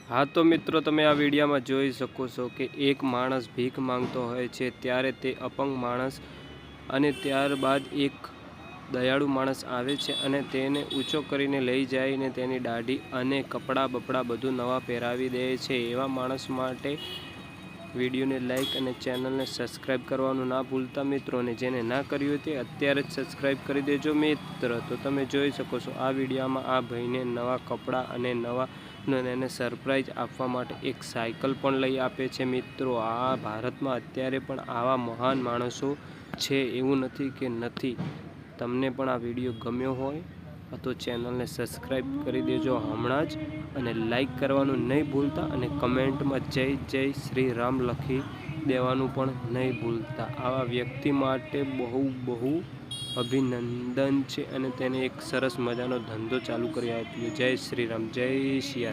हाँ तो मित्रों તમે આ વિડીયોમાં જોઈ શકો છો કે એક માણસ ભીખ માંગતો હોય છે ત્યારે તે અપંગ માણસ અને ત્યારબાદ એક દયાળુ માણસ આવે છે અને તેને ઊંચો કરીને લઈ જઈને તેની દાઢી અને કપડાં બપડા બધું નવા પહેરાવી દે છે। એવા માણસ માટે વિડીયોને લાઈક અને ચેનલને સબસ્ક્રાઈબ કરવાનું ના ભૂલતા મિત્રો, અને જેને ના કર્યું તે અત્યારે જ સબસ્ક્રાઈબ કરી દેજો મિત્ર। તો તમે જોઈ શકો છો આ વિડીયોમાં આ ભાઈને નવા કપડાં અને નવા એને સરપ્રાઈઝ આપવા માટે એક સાયકલ પણ લઈ આપે છે મિત્રો। આ ભારતમાં અત્યારે પણ આવા મહાન માણસો છે, એવું નથી કે નથી। તમને પણ આ વિડીયો ગમ્યો હોય તો ચેનલને સબસ્ક્રાઈબ કરી દેજો હમણાં જ, અને લાઈક કરવાનું નહીં ભૂલતા, અને કમેન્ટમાં જય જય શ્રી રામ લખી દેવાનું પણ નહીં ભૂલતા। આવા વ્યક્તિ માટે બહુ બહુ અભિનંદન છે, અને તેને એક સરસ મજાનો ધંધો ચાલુ કરી આપ્યો। જય શ્રી રામ, જય શિયા।